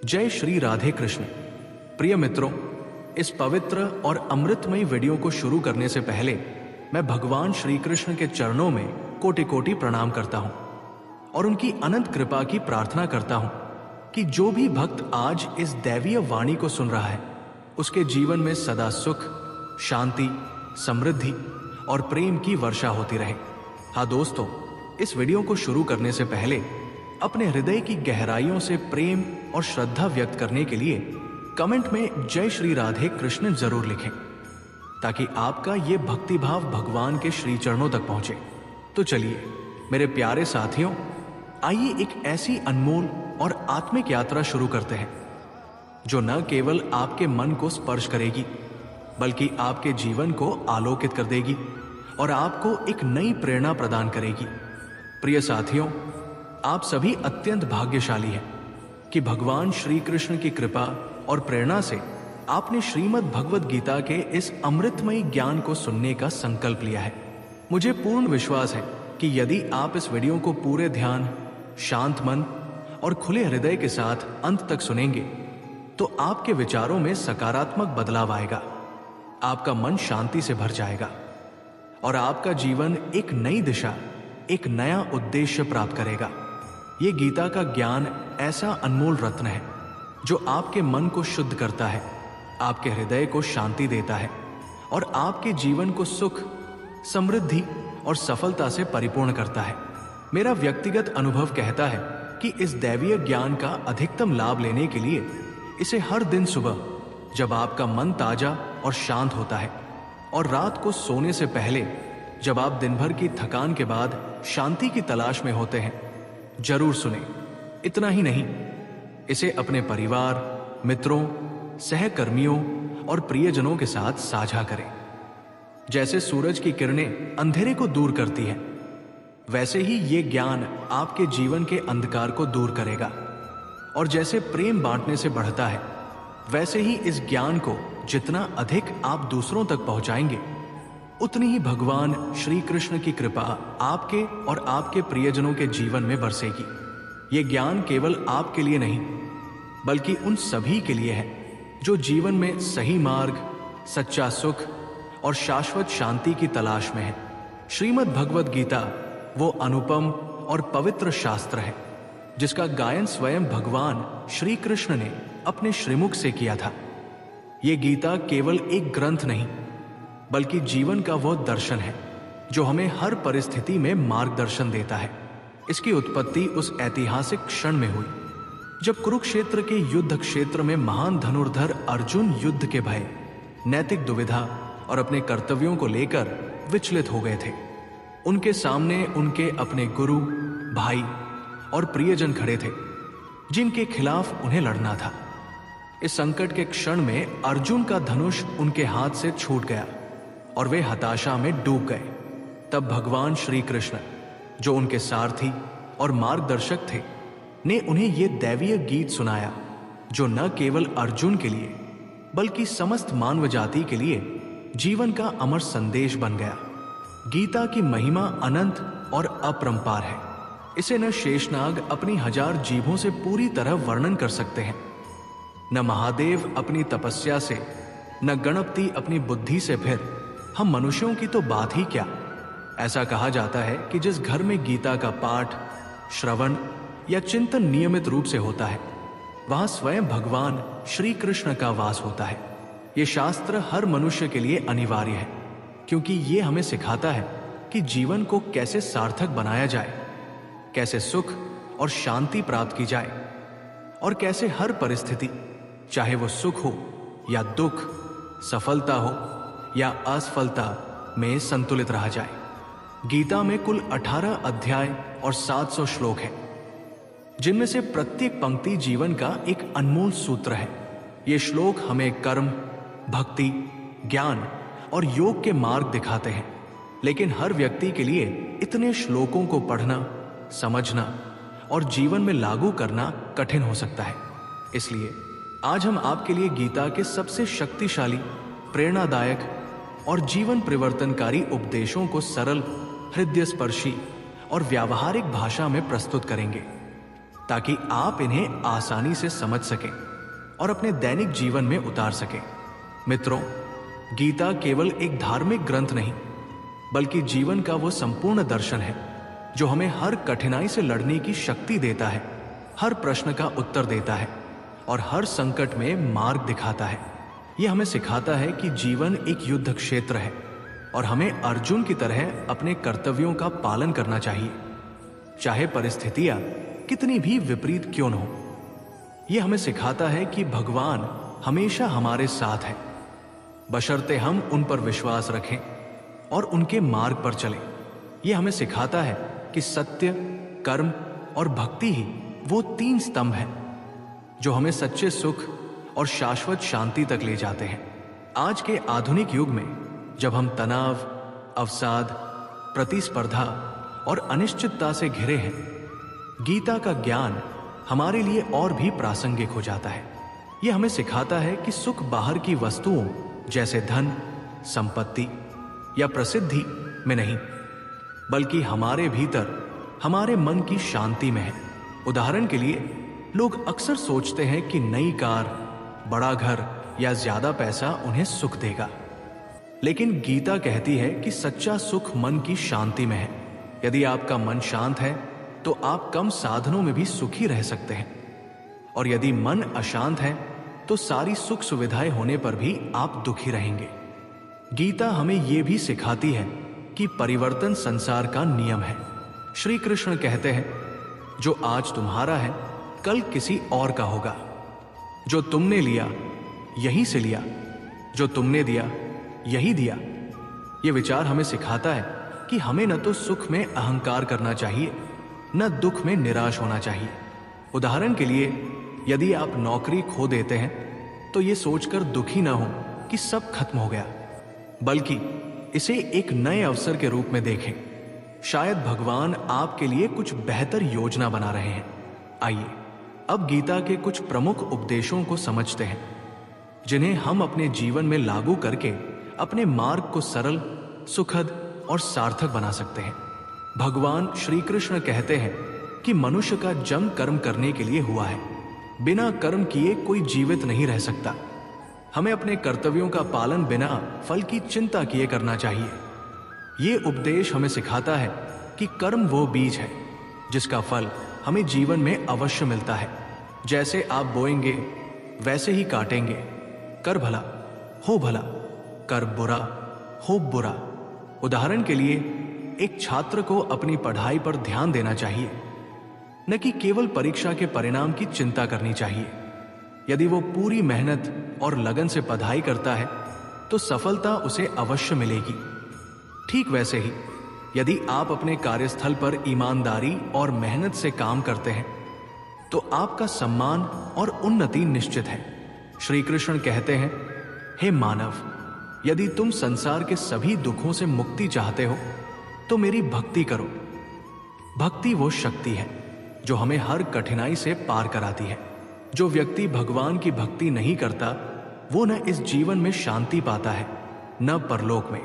जय श्री राधे कृष्ण। प्रिय मित्रों, इस पवित्र और अमृतमयी वीडियो को शुरू करने से पहले मैं भगवान श्री कृष्ण के चरणों में कोटि कोटि प्रणाम करता हूं और उनकी अनंत कृपा की प्रार्थना करता हूं कि जो भी भक्त आज इस दैवीय वाणी को सुन रहा है उसके जीवन में सदा सुख, शांति, समृद्धि और प्रेम की वर्षा होती रहे। हाँ दोस्तों, इस वीडियो को शुरू करने से पहले अपने हृदय की गहराइयों से प्रेम और श्रद्धा व्यक्त करने के लिए कमेंट में जय श्री राधे कृष्ण जरूर लिखें, ताकि आपका ये भक्तिभाव भगवान के श्री चरणों तक पहुंचे। तो चलिए मेरे प्यारे साथियों, आइए एक ऐसी अनमोल और आत्मिक यात्रा शुरू करते हैं जो न केवल आपके मन को स्पर्श करेगी बल्कि आपके जीवन को आलोकित कर देगी और आपको एक नई प्रेरणा प्रदान करेगी। प्रिय साथियों, आप सभी अत्यंत भाग्यशाली हैं कि भगवान श्री कृष्ण की कृपा और प्रेरणा से आपने श्रीमद् भगवद गीता के इस अमृतमयी ज्ञान को सुनने का संकल्प लिया है। मुझे पूर्ण विश्वास है कि यदि आप इस वीडियो को पूरे ध्यान, शांत मन और खुले हृदय के साथ अंत तक सुनेंगे तो आपके विचारों में सकारात्मक बदलाव आएगा, आपका मन शांति से भर जाएगा और आपका जीवन एक नई दिशा, एक नया उद्देश्य प्राप्त करेगा। ये गीता का ज्ञान ऐसा अनमोल रत्न है जो आपके मन को शुद्ध करता है, आपके हृदय को शांति देता है और आपके जीवन को सुख, समृद्धि और सफलता से परिपूर्ण करता है। मेरा व्यक्तिगत अनुभव कहता है कि इस दैवीय ज्ञान का अधिकतम लाभ लेने के लिए इसे हर दिन सुबह, जब आपका मन ताजा और शांत होता है, और रात को सोने से पहले, जब आप दिन भर की थकान के बाद शांति की तलाश में होते हैं, जरूर सुने। इतना ही नहीं, इसे अपने परिवार, मित्रों, सहकर्मियों और प्रियजनों के साथ साझा करें। जैसे सूरज की किरणें अंधेरे को दूर करती हैं, वैसे ही ये ज्ञान आपके जीवन के अंधकार को दूर करेगा। और जैसे प्रेम बांटने से बढ़ता है, वैसे ही इस ज्ञान को जितना अधिक आप दूसरों तक पहुंचाएंगे, उतनी ही भगवान श्री कृष्ण की कृपा आपके और आपके प्रियजनों के जीवन में बरसेगी। ये ज्ञान केवल आपके लिए नहीं, बल्कि उन सभी के लिए है जो जीवन में सही मार्ग, सच्चा सुख और शाश्वत शांति की तलाश में है। श्रीमद् भगवद गीता वो अनुपम और पवित्र शास्त्र है जिसका गायन स्वयं भगवान श्री कृष्ण ने अपने श्रीमुख से किया था। ये गीता केवल एक ग्रंथ नहीं, बल्कि जीवन का वो दर्शन है जो हमें हर परिस्थिति में मार्गदर्शन देता है। इसकी उत्पत्ति उस ऐतिहासिक क्षण में हुई जब कुरुक्षेत्र के युद्ध क्षेत्र में महान धनुर्धर अर्जुन युद्ध के भय, नैतिक दुविधा और अपने कर्तव्यों को लेकर विचलित हो गए थे। उनके सामने उनके अपने गुरु, भाई और प्रियजन खड़े थे जिनके खिलाफ उन्हें लड़ना था। इस संकट के क्षण में अर्जुन का धनुष उनके हाथ से छूट गया और वे हताशा में डूब गए। तब भगवान श्री कृष्ण, जो उनके सारथी और मार्गदर्शक थे, ने उन्हें यह दैवीय गीत सुनाया जो न केवल अर्जुन के लिए बल्कि समस्त मानव जाति के लिए जीवन का अमर संदेश बन गया। गीता की महिमा अनंत और अपरंपार है। इसे न शेषनाग अपनी 1000 जीभों से पूरी तरह वर्णन कर सकते हैं, न महादेव अपनी तपस्या से, न गणपति अपनी बुद्धि से, फिर हम मनुष्यों की तो बात ही क्या। ऐसा कहा जाता है कि जिस घर में गीता का पाठ, श्रवण या चिंतन नियमित रूप से होता है, वहां स्वयं भगवान श्री कृष्ण का वास होता है। ये शास्त्र हर मनुष्य के लिए अनिवार्य है, क्योंकि ये हमें सिखाता है कि जीवन को कैसे सार्थक बनाया जाए, कैसे सुख और शांति प्राप्त की जाए और कैसे हर परिस्थिति, चाहे वो सुख हो या दुख, सफलता हो या असफलता, में संतुलित रहा जाए। गीता में कुल 18 अध्याय और 700 श्लोक हैं, जिनमें से प्रत्येक पंक्ति जीवन का एक अनमोल सूत्र है। ये श्लोक हमें कर्म, भक्ति, ज्ञान और योग के मार्ग दिखाते हैं, लेकिन हर व्यक्ति के लिए इतने श्लोकों को पढ़ना, समझना और जीवन में लागू करना कठिन हो सकता है। इसलिए आज हम आपके लिए गीता के सबसे शक्तिशाली, प्रेरणादायक और जीवन परिवर्तनकारी उपदेशों को सरल, हृदयस्पर्शी और व्यावहारिक भाषा में प्रस्तुत करेंगे। ताकि आप इन्हें आसानी से समझ सकें और अपने दैनिक जीवन में उतार सकें। मित्रों, गीता केवल एक धार्मिक ग्रंथ नहीं, बल्कि जीवन का वो संपूर्ण दर्शन है जो हमें हर कठिनाई से लड़ने की शक्ति देता है, हर प्रश्न का उत्तर देता है और हर संकट में मार्ग दिखाता है। यह हमें सिखाता है कि जीवन एक युद्ध क्षेत्र है और हमें अर्जुन की तरह अपने कर्तव्यों का पालन करना चाहिए, चाहे परिस्थितियां कितनी भी विपरीत क्यों न हो। यह हमें सिखाता है कि भगवान हमेशा हमारे साथ है, बशर्ते हम उन पर विश्वास रखें और उनके मार्ग पर चलें। यह हमें सिखाता है कि सत्य, कर्म और भक्ति ही वो 3 स्तंभ हैं जो हमें सच्चे सुख और शाश्वत शांति तक ले जाते हैं। आज के आधुनिक युग में जब हम तनाव, अवसाद, प्रतिस्पर्धा और अनिश्चितता से घिरे हैं, गीता का ज्ञान हमारे लिए और भी प्रासंगिक हो जाता है। यह हमें सिखाता है कि सुख बाहर की वस्तुओं जैसे धन, संपत्ति या प्रसिद्धि में नहीं, बल्कि हमारे भीतर, हमारे मन की शांति में है। उदाहरण के लिए, लोग अक्सर सोचते हैं कि नई कार, बड़ा घर या ज्यादा पैसा उन्हें सुख देगा, लेकिन गीता कहती है कि सच्चा सुख मन की शांति में है। यदि आपका मन शांत है तो आप कम साधनों में भी सुखी रह सकते हैं, और यदि मन अशांत है तो सारी सुख सुविधाएं होने पर भी आप दुखी रहेंगे। गीता हमें यह भी सिखाती है कि परिवर्तन संसार का नियम है। श्री कृष्ण कहते हैं, जो आज तुम्हारा है कल किसी और का होगा। जो तुमने लिया यहीं से लिया, जो तुमने दिया यही दिया। यह विचार हमें सिखाता है कि हमें न तो सुख में अहंकार करना चाहिए, न दुख में निराश होना चाहिए। उदाहरण के लिए, यदि आप नौकरी खो देते हैं तो यह सोचकर दुखी ना हो कि सब खत्म हो गया, बल्कि इसे एक नए अवसर के रूप में देखें। शायद भगवान आपके लिए कुछ बेहतर योजना बना रहे हैं। आइए अब गीता के कुछ प्रमुख उपदेशों को समझते हैं, जिन्हें हम अपने जीवन में लागू करके अपने मार्ग को सरल, सुखद और सार्थक बना सकते हैं। भगवान श्री कृष्ण कहते हैं कि मनुष्य का जन्म कर्म करने के लिए हुआ है। बिना कर्म किए कोई जीवित नहीं रह सकता। हमें अपने कर्तव्यों का पालन बिना फल की चिंता किए करना चाहिए। ये उपदेश हमें सिखाता है कि कर्म वो बीज है जिसका फल हमें जीवन में अवश्य मिलता है। जैसे आप बोएंगे वैसे ही काटेंगे। कर भला हो भला, कर बुरा हो बुरा। उदाहरण के लिए, एक छात्र को अपनी पढ़ाई पर ध्यान देना चाहिए, न कि केवल परीक्षा के परिणाम की चिंता करनी चाहिए। यदि वो पूरी मेहनत और लगन से पढ़ाई करता है तो सफलता उसे अवश्य मिलेगी। ठीक वैसे ही, यदि आप अपने कार्यस्थल पर ईमानदारी और मेहनत से काम करते हैं तो आपका सम्मान और उन्नति निश्चित है। श्री कृष्ण कहते हैं, हे मानव, यदि तुम संसार के सभी दुखों से मुक्ति चाहते हो तो मेरी भक्ति करो। भक्ति वो शक्ति है जो हमें हर कठिनाई से पार कराती है। जो व्यक्ति भगवान की भक्ति नहीं करता वो न इस जीवन में शांति पाता है, न परलोक में।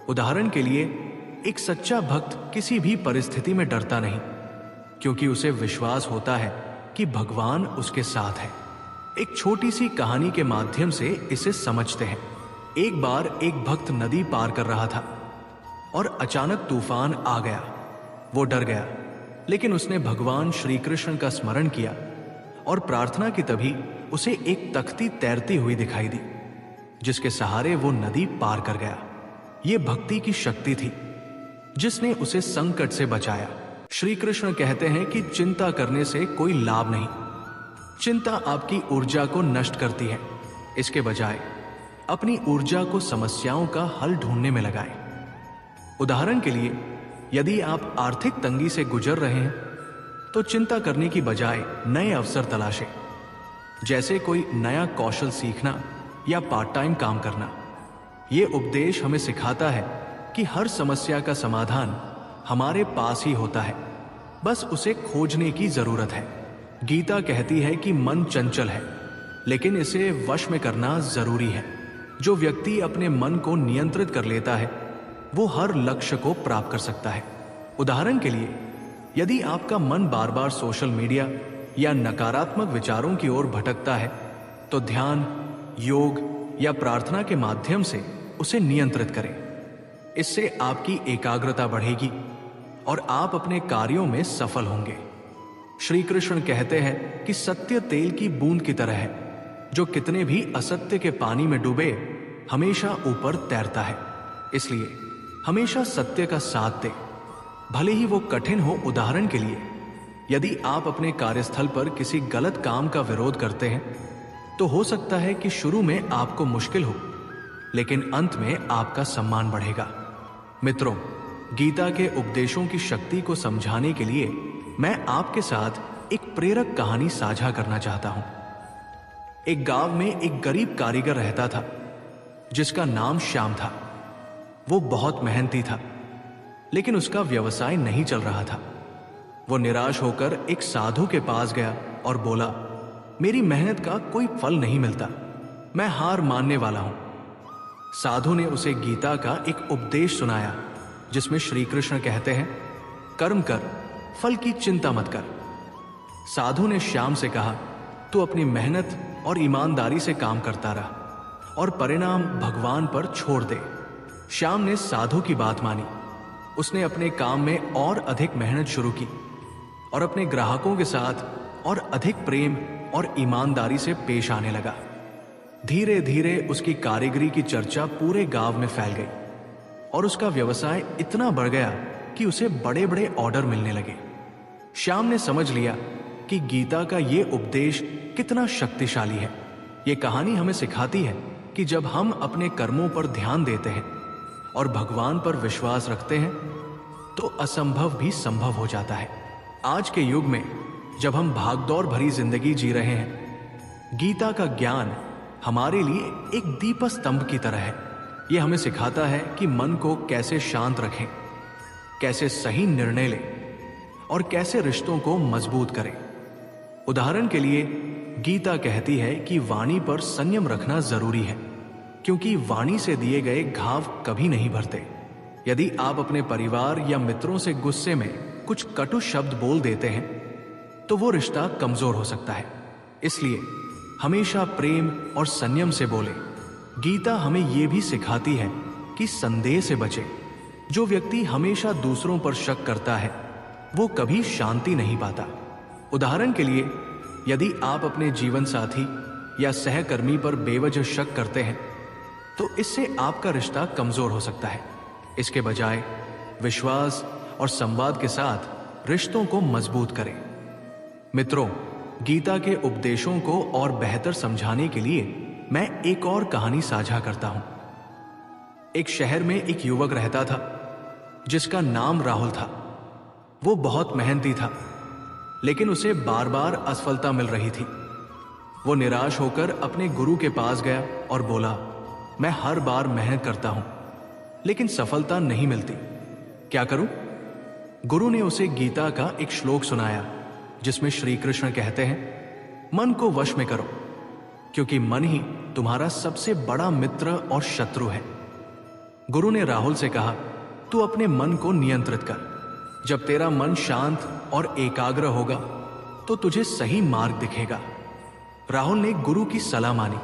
उदाहरण के लिए, एक सच्चा भक्त किसी भी परिस्थिति में डरता नहीं, क्योंकि उसे विश्वास होता है कि भगवान उसके साथ है। एक छोटी सी कहानी के माध्यम से इसे समझते हैं। एक बार एक भक्त नदी पार कर रहा था और अचानक तूफान आ गया। वो डर गया, लेकिन उसने भगवान श्री कृष्ण का स्मरण किया और प्रार्थना की, तभी उसे एक तख्ती तैरती हुई दिखाई दी, जिसके सहारे वो नदी पार कर गया। ये भक्ति की शक्ति थी जिसने उसे संकट से बचाया। श्री कृष्ण कहते हैं कि चिंता करने से कोई लाभ नहीं। चिंता आपकी ऊर्जा को नष्ट करती है। इसके बजाय अपनी ऊर्जा को समस्याओं का हल ढूंढने में लगाएं। उदाहरण के लिए, यदि आप आर्थिक तंगी से गुजर रहे हैं तो चिंता करने की बजाय नए अवसर तलाशें, जैसे कोई नया कौशल सीखना या पार्ट टाइम काम करना। ये उपदेश हमें सिखाता है कि हर समस्या का समाधान हमारे पास ही होता है, बस उसे खोजने की जरूरत है। गीता कहती है कि मन चंचल है, लेकिन इसे वश में करना जरूरी है। जो व्यक्ति अपने मन को नियंत्रित कर लेता है वो हर लक्ष्य को प्राप्त कर सकता है। उदाहरण के लिए, यदि आपका मन बार बार सोशल मीडिया या नकारात्मक विचारों की ओर भटकता है तो ध्यान, योग या प्रार्थना के माध्यम से उसे नियंत्रित करें। इससे आपकी एकाग्रता बढ़ेगी और आप अपने कार्यों में सफल होंगे। श्री कृष्ण कहते हैं कि सत्य तेल की बूंद की तरह है, जो कितने भी असत्य के पानी में डूबे हमेशा ऊपर तैरता है। इसलिए हमेशा सत्य का साथ दे, भले ही वो कठिन हो। उदाहरण के लिए, यदि आप अपने कार्यस्थल पर किसी गलत काम का विरोध करते हैं तो हो सकता है कि शुरू में आपको मुश्किल हो, लेकिन अंत में आपका सम्मान बढ़ेगा। मित्रों, गीता के उपदेशों की शक्ति को समझाने के लिए मैं आपके साथ एक प्रेरक कहानी साझा करना चाहता हूं। एक गांव में एक गरीब कारीगर रहता था जिसका नाम श्याम था। वो बहुत मेहनती था, लेकिन उसका व्यवसाय नहीं चल रहा था। वो निराश होकर एक साधु के पास गया और बोला, मेरी मेहनत का कोई फल नहीं मिलता, मैं हार मानने वाला हूं। साधु ने उसे गीता का एक उपदेश सुनाया जिसमें श्री कृष्ण कहते हैं, कर्म कर, फल की चिंता मत कर। साधु ने श्याम से कहा, तू अपनी मेहनत और ईमानदारी से काम करता रहा और परिणाम भगवान पर छोड़ दे। श्याम ने साधु की बात मानी। उसने अपने काम में और अधिक मेहनत शुरू की और अपने ग्राहकों के साथ और अधिक प्रेम और ईमानदारी से पेश आने लगा। धीरे धीरे उसकी कारीगरी की चर्चा पूरे गांव में फैल गई और उसका व्यवसाय इतना बढ़ गया कि उसे बड़े बड़े ऑर्डर मिलने लगे। श्याम ने समझ लिया कि गीता का ये उपदेश कितना शक्तिशाली है। ये कहानी हमें सिखाती है कि जब हम अपने कर्मों पर ध्यान देते हैं और भगवान पर विश्वास रखते हैं तो असंभव भी संभव हो जाता है। आज के युग में जब हम भागदौड़ भरी जिंदगी जी रहे हैं, गीता का ज्ञान हमारे लिए एक दीपस्तंभ की तरह है। यह हमें सिखाता है कि मन को कैसे शांत रखें, कैसे सही निर्णय लें और कैसे रिश्तों को मजबूत करें। उदाहरण के लिए, गीता कहती है कि वाणी पर संयम रखना जरूरी है, क्योंकि वाणी से दिए गए घाव कभी नहीं भरते। यदि आप अपने परिवार या मित्रों से गुस्से में कुछ कटु शब्द बोल देते हैं तो वो रिश्ता कमजोर हो सकता है। इसलिए हमेशा प्रेम और संयम से बोले। गीता हमें यह भी सिखाती है कि संदेह से बचे। जो व्यक्ति हमेशा दूसरों पर शक करता है वो कभी शांति नहीं पाता। उदाहरण के लिए, यदि आप अपने जीवन साथी या सहकर्मी पर बेवजह शक करते हैं तो इससे आपका रिश्ता कमजोर हो सकता है। इसके बजाय विश्वास और संवाद के साथ रिश्तों को मजबूत करें। मित्रों, गीता के उपदेशों को और बेहतर समझाने के लिए मैं एक और कहानी साझा करता हूं। एक शहर में एक युवक रहता था जिसका नाम राहुल था। वो बहुत मेहनती था, लेकिन उसे बार बार असफलता मिल रही थी। वो निराश होकर अपने गुरु के पास गया और बोला, मैं हर बार मेहनत करता हूं लेकिन सफलता नहीं मिलती, क्या करूं? गुरु ने उसे गीता का एक श्लोक सुनाया जिसमें श्री कृष्ण कहते हैं, मन को वश में करो, क्योंकि मन ही तुम्हारा सबसे बड़ा मित्र और शत्रु है। गुरु ने राहुल से कहा, तू अपने मन को नियंत्रित कर। जब तेरा मन शांत और एकाग्र होगा तो तुझे सही मार्ग दिखेगा। राहुल ने गुरु की सलाह मानी।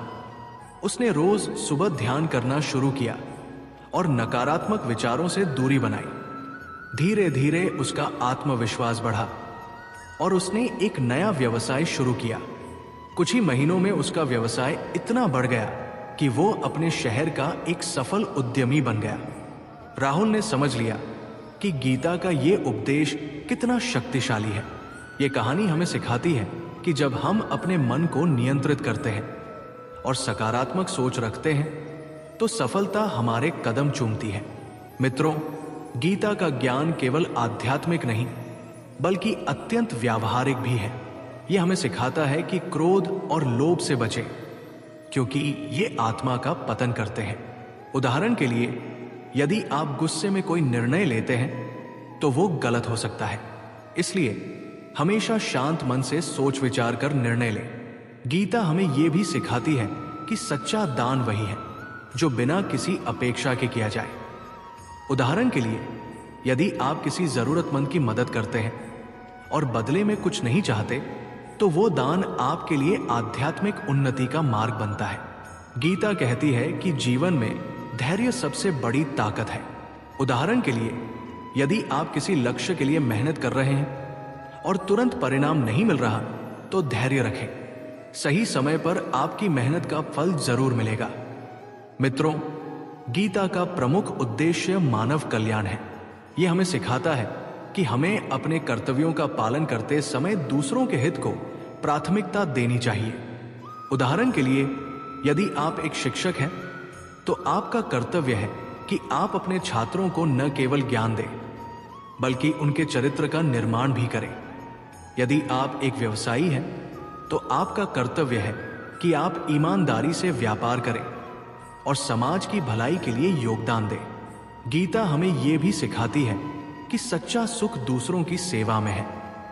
उसने रोज सुबह ध्यान करना शुरू किया और नकारात्मक विचारों से दूरी बनाई। धीरे धीरे उसका आत्मविश्वास बढ़ा और उसने एक नया व्यवसाय शुरू किया। कुछ ही महीनों में उसका व्यवसाय इतना बढ़ गया कि वो अपने शहर का एक सफल उद्यमी बन गया। राहुल ने समझ लिया कि गीता का ये उपदेश कितना शक्तिशाली है। ये कहानी हमें सिखाती है कि जब हम अपने मन को नियंत्रित करते हैं और सकारात्मक सोच रखते हैं तो सफलता हमारे कदम चूमती है। मित्रों, गीता का ज्ञान केवल आध्यात्मिक नहीं बल्कि अत्यंत व्यावहारिक भी है। यह हमें सिखाता है कि क्रोध और लोभ से बचें, क्योंकि ये आत्मा का पतन करते हैं। उदाहरण के लिए, यदि आप गुस्से में कोई निर्णय लेते हैं तो वो गलत हो सकता है। इसलिए हमेशा शांत मन से सोच विचार कर निर्णय लें। गीता हमें यह भी सिखाती है कि सच्चा दान वही है जो बिना किसी अपेक्षा के किया जाए। उदाहरण के लिए, यदि आप किसी जरूरतमंद की मदद करते हैं और बदले में कुछ नहीं चाहते तो वो दान आपके लिए आध्यात्मिक उन्नति का मार्ग बनता है। गीता कहती है कि जीवन में धैर्य सबसे बड़ी ताकत है। उदाहरण के लिए, यदि आप किसी लक्ष्य के लिए मेहनत कर रहे हैं और तुरंत परिणाम नहीं मिल रहा, तो धैर्य रखें। सही समय पर आपकी मेहनत का फल जरूर मिलेगा। मित्रों, गीता का प्रमुख उद्देश्य मानव कल्याण है। यह हमें सिखाता है कि हमें अपने कर्तव्यों का पालन करते समय दूसरों के हित को प्राथमिकता देनी चाहिए। उदाहरण के लिए, यदि आप एक शिक्षक हैं, तो आपका कर्तव्य है कि आप अपने छात्रों को न केवल ज्ञान दें, बल्कि उनके चरित्र का निर्माण भी करें। यदि आप एक व्यवसायी हैं, तो आपका कर्तव्य है कि आप ईमानदारी से व्यापार करें और समाज की भलाई के लिए योगदान दें। गीता हमें यह भी सिखाती है कि सच्चा सुख दूसरों की सेवा में है।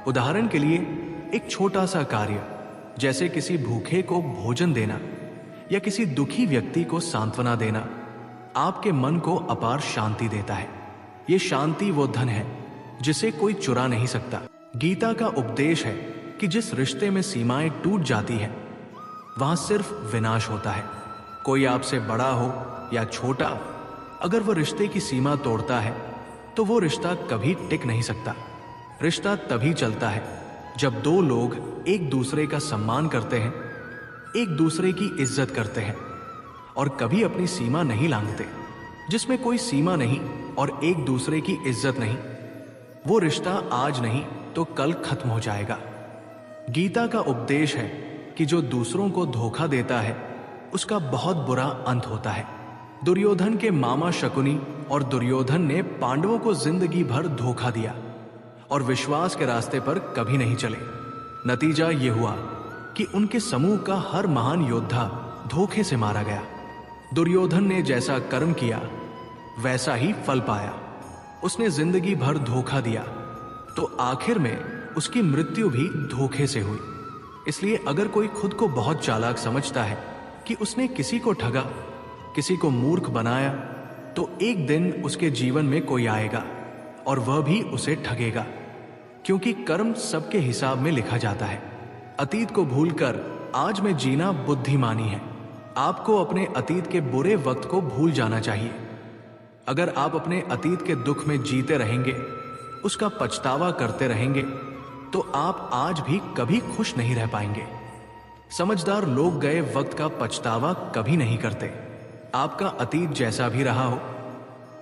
उदाहरण के लिए, एक छोटा सा कार्य जैसे किसी भूखे को भोजन देना या किसी दुखी व्यक्ति को सांत्वना देना आपके मन को अपार शांति देता है। ये शांति वो धन है जिसे कोई चुरा नहीं सकता। गीता का उपदेश है कि जिस रिश्ते में सीमाएं टूट जाती है, वहां सिर्फ विनाश होता है। कोई आपसे बड़ा हो या छोटा, अगर वो रिश्ते की सीमा तोड़ता है, तो वो रिश्ता कभी टिक नहीं सकता। रिश्ता तभी चलता है जब दो लोग एक दूसरे का सम्मान करते हैं, एक दूसरे की इज्जत करते हैं और कभी अपनी सीमा नहीं लांघते। जिसमें कोई सीमा नहीं और एक दूसरे की इज्जत नहीं, वो रिश्ता आज नहीं तो कल खत्म हो जाएगा। गीता का उपदेश है कि जो दूसरों को धोखा देता है, उसका बहुत बुरा अंत होता है। दुर्योधन के मामा शकुनी और दुर्योधन ने पांडवों को जिंदगी भर धोखा दिया और विश्वास के रास्ते पर कभी नहीं चले। नतीजा ये हुआ कि उनके समूह का हर महान योद्धा धोखे से मारा गया। दुर्योधन ने जैसा कर्म किया, वैसा ही फल पाया। उसने जिंदगी भर धोखा दिया, तो आखिर में उसकी मृत्यु भी धोखे से हुई। इसलिए अगर कोई खुद को बहुत चालाक समझता है कि उसने किसी को ठगा, किसी को मूर्ख बनाया, तो एक दिन उसके जीवन में कोई आएगा और वह भी उसे ठगेगा, क्योंकि कर्म सबके हिसाब में लिखा जाता है। अतीत को भूलकर आज में जीना बुद्धिमानी है। आपको अपने अतीत के बुरे वक्त को भूल जाना चाहिए। अगर आप अपने अतीत के दुख में जीते रहेंगे, उसका पछतावा करते रहेंगे, तो आप आज भी कभी खुश नहीं रह पाएंगे। समझदार लोग गए वक्त का पछतावा कभी नहीं करते। आपका अतीत जैसा भी रहा हो,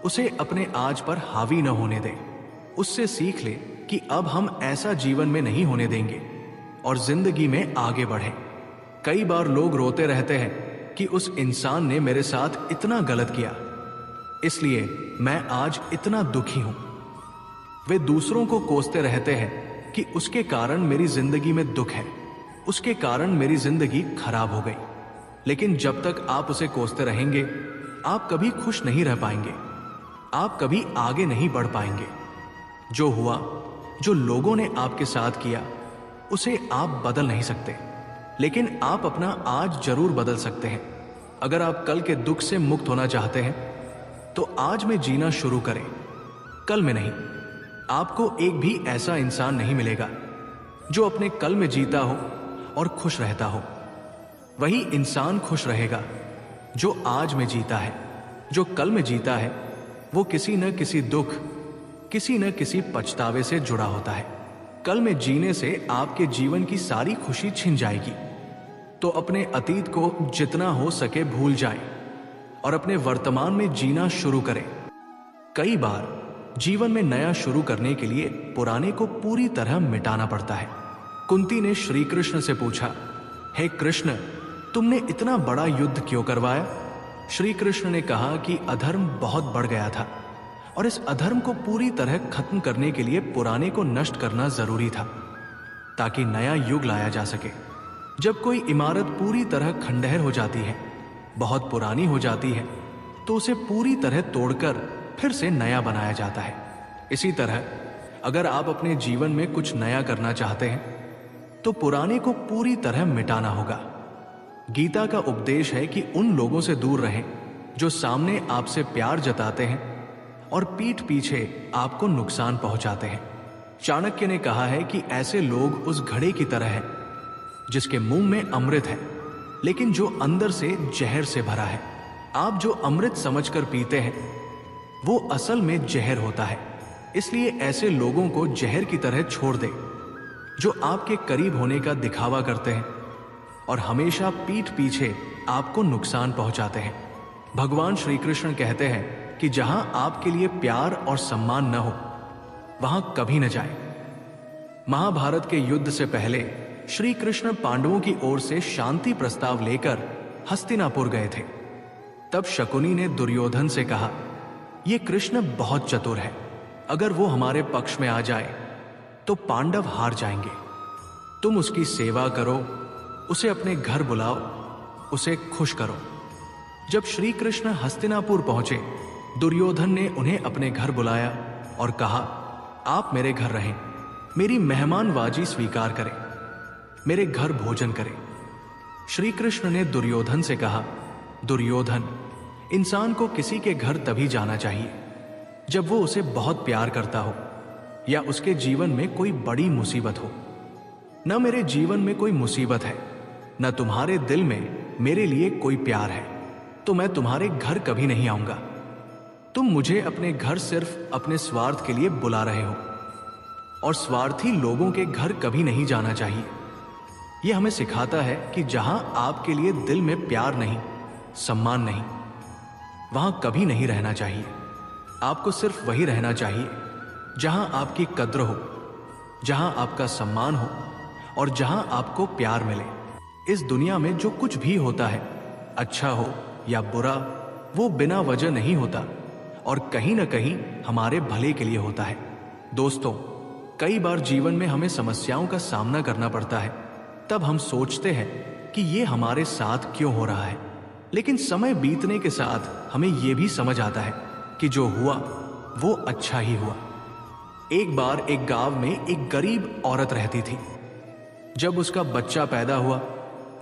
उसे अपने आज पर हावी न होने दें। उससे सीख ले कि अब हम ऐसा जीवन में नहीं होने देंगे और जिंदगी में आगे बढ़ें। कई बार लोग रोते रहते हैं कि उस इंसान ने मेरे साथ इतना गलत किया, इसलिए मैं आज इतना दुखी हूं। वे दूसरों को कोसते रहते हैं कि उसके कारण मेरी जिंदगी में दुख है, उसके कारण मेरी जिंदगी खराब हो गई। लेकिन जब तक आप उसे कोसते रहेंगे, आप कभी खुश नहीं रह पाएंगे, आप कभी आगे नहीं बढ़ पाएंगे। जो हुआ, जो लोगों ने आपके साथ किया, उसे आप बदल नहीं सकते, लेकिन आप अपना आज जरूर बदल सकते हैं। अगर आप कल के दुख से मुक्त होना चाहते हैं, तो आज में जीना शुरू करें, कल में नहीं। आपको एक भी ऐसा इंसान नहीं मिलेगा जो अपने कल में जीता हो और खुश रहता हो। वही इंसान खुश रहेगा जो आज में जीता है। जो कल में जीता है, वो किसी न किसी दुख, किसी न किसी पछतावे से जुड़ा होता है। कल में जीने से आपके जीवन की सारी खुशी छिन जाएगी। तो अपने अतीत को जितना हो सके भूल जाएं और अपने वर्तमान में जीना शुरू करें। कई बार जीवन में नया शुरू करने के लिए पुराने को पूरी तरह मिटाना पड़ता है। कुंती ने श्री कृष्ण से पूछा, हे कृष्ण, तुमने इतना बड़ा युद्ध क्यों करवाया? श्री कृष्ण ने कहा कि अधर्म बहुत बढ़ गया था और इस अधर्म को पूरी तरह खत्म करने के लिए पुराने को नष्ट करना जरूरी था, ताकि नया युग लाया जा सके। जब कोई इमारत पूरी तरह खंडहर हो जाती है, बहुत पुरानी हो जाती है, तो उसे पूरी तरह तोड़कर फिर से नया बनाया जाता है। इसी तरह अगर आप अपने जीवन में कुछ नया करना चाहते हैं, तो पुराने को पूरी तरह मिटाना होगा। गीता का उपदेश है कि उन लोगों से दूर रहें जो सामने आपसे प्यार जताते हैं और पीठ पीछे आपको नुकसान पहुंचाते हैं। चाणक्य ने कहा है कि ऐसे लोग उस घड़े की तरह हैं जिसके मुंह में अमृत है लेकिन जो अंदर से जहर से भरा है। आप जो अमृत समझकर पीते हैं वो असल में जहर होता है। इसलिए ऐसे लोगों को जहर की तरह छोड़ दे जो आपके करीब होने का दिखावा करते हैं और हमेशा पीठ पीछे आपको नुकसान पहुंचाते हैं। भगवान श्री कृष्ण कहते हैं कि जहां आपके लिए प्यार और सम्मान न हो वहां कभी न जाए। महाभारत के युद्ध से पहले श्री कृष्ण पांडवों की ओर से शांति प्रस्ताव लेकर हस्तिनापुर गए थे। तब शकुनी ने दुर्योधन से कहा, यह कृष्ण बहुत चतुर है, अगर वो हमारे पक्ष में आ जाए तो पांडव हार जाएंगे। तुम उसकी सेवा करो, उसे अपने घर बुलाओ, उसे खुश करो। जब श्री कृष्ण हस्तिनापुर पहुंचे, दुर्योधन ने उन्हें अपने घर बुलाया और कहा, आप मेरे घर रहें, मेरी मेहमानवाजी स्वीकार करें, मेरे घर भोजन करें। श्री कृष्ण ने दुर्योधन से कहा, दुर्योधन, इंसान को किसी के घर तभी जाना चाहिए जब वो उसे बहुत प्यार करता हो या उसके जीवन में कोई बड़ी मुसीबत हो। न मेरे जीवन में कोई मुसीबत है, न तुम्हारे दिल में मेरे लिए कोई प्यार है, तो मैं तुम्हारे घर कभी नहीं आऊंगा। तुम मुझे अपने घर सिर्फ अपने स्वार्थ के लिए बुला रहे हो और स्वार्थी लोगों के घर कभी नहीं जाना चाहिए। यह हमें सिखाता है कि जहां आपके लिए दिल में प्यार नहीं, सम्मान नहीं, वहां कभी नहीं रहना चाहिए। आपको सिर्फ वही रहना चाहिए जहां आपकी कद्र हो, जहां आपका सम्मान हो और जहां आपको प्यार मिले। इस दुनिया में जो कुछ भी होता है, अच्छा हो या बुरा, वो बिना वजह नहीं होता और कहीं ना कहीं हमारे भले के लिए होता है। दोस्तों, कई बार जीवन में हमें समस्याओं का सामना करना पड़ता है। तब हम सोचते हैं कि ये हमारे साथ क्यों हो रहा है, लेकिन समय बीतने के साथ हमें यह भी समझ आता है कि जो हुआ वो अच्छा ही हुआ। एक बार एक गांव में एक गरीब औरत रहती थी। जब उसका बच्चा पैदा हुआ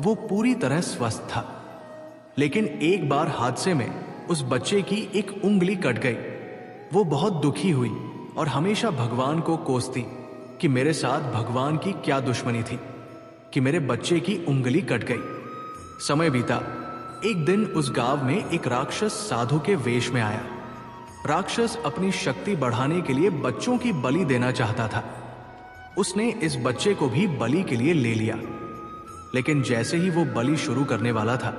वो पूरी तरह स्वस्थ था, लेकिन एक बार हादसे में उस बच्चे की एक उंगली कट गई। वो बहुत दुखी हुई और हमेशा भगवान को कोसती कि मेरे साथ भगवान की क्या दुश्मनी थी कि मेरे बच्चे की उंगली कट गई। समय बीता। एक दिन उस गांव में एक राक्षस साधु के वेश में आया। राक्षस अपनी शक्ति बढ़ाने के लिए बच्चों की बलि देना चाहता था। उसने इस बच्चे को भी बलि के लिए ले लिया, लेकिन जैसे ही वो बलि शुरू करने वाला था,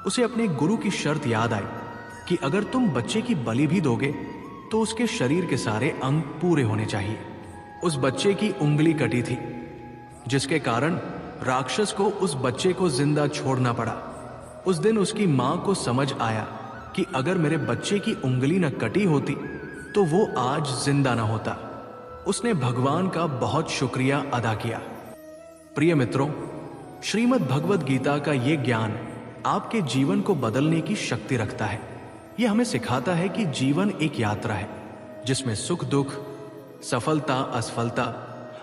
उसे अपने गुरु की शर्त याद आई कि अगर तुम बच्चे की बलि भी दोगे तो उसके शरीर के सारे अंग पूरे होने चाहिए। उस बच्चे की उंगली कटी थी, जिसके कारण राक्षस को उस बच्चे को जिंदा छोड़ना पड़ा। उस दिन उसकी मां को समझ आया कि अगर मेरे बच्चे की उंगली न कटी होती तो वो आज जिंदा न होता। उसने भगवान का बहुत शुक्रिया अदा किया। प्रिय मित्रों, श्रीमद् भगवद गीता का ये ज्ञान आपके जीवन को बदलने की शक्ति रखता है। यह हमें सिखाता है कि जीवन एक यात्रा है जिसमें सुख दुख, सफलता असफलता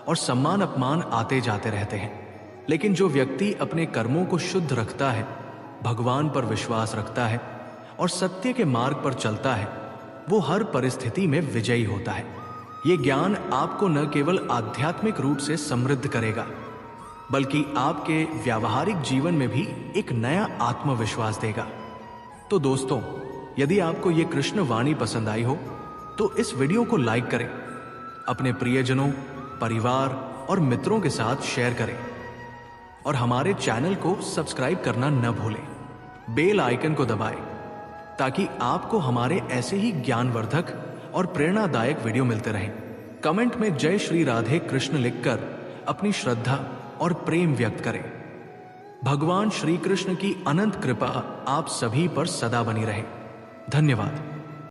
और सम्मान अपमान आते जाते रहते हैं। लेकिन जो व्यक्ति अपने कर्मों को शुद्ध रखता है, भगवान पर विश्वास रखता है और सत्य के मार्ग पर चलता है, वो हर परिस्थिति में विजयी होता है। ये ज्ञान आपको न केवल आध्यात्मिक रूप से समृद्ध करेगा, बल्कि आपके व्यावहारिक जीवन में भी एक नया आत्मविश्वास देगा। तो दोस्तों, यदि आपको ये कृष्ण वाणी पसंद आई हो तो इस वीडियो को लाइक करें, अपने प्रियजनों, परिवार और मित्रों के साथ शेयर करें और हमारे चैनल को सब्सक्राइब करना न भूलें। बेल आइकन को दबाएं ताकि आपको हमारे ऐसे ही ज्ञानवर्धक और प्रेरणादायक वीडियो मिलते रहें। कमेंट में जय श्री राधे कृष्ण लिखकर अपनी श्रद्धा और प्रेम व्यक्त करें। भगवान श्री कृष्ण की अनंत कृपा आप सभी पर सदा बनी रहे। धन्यवाद।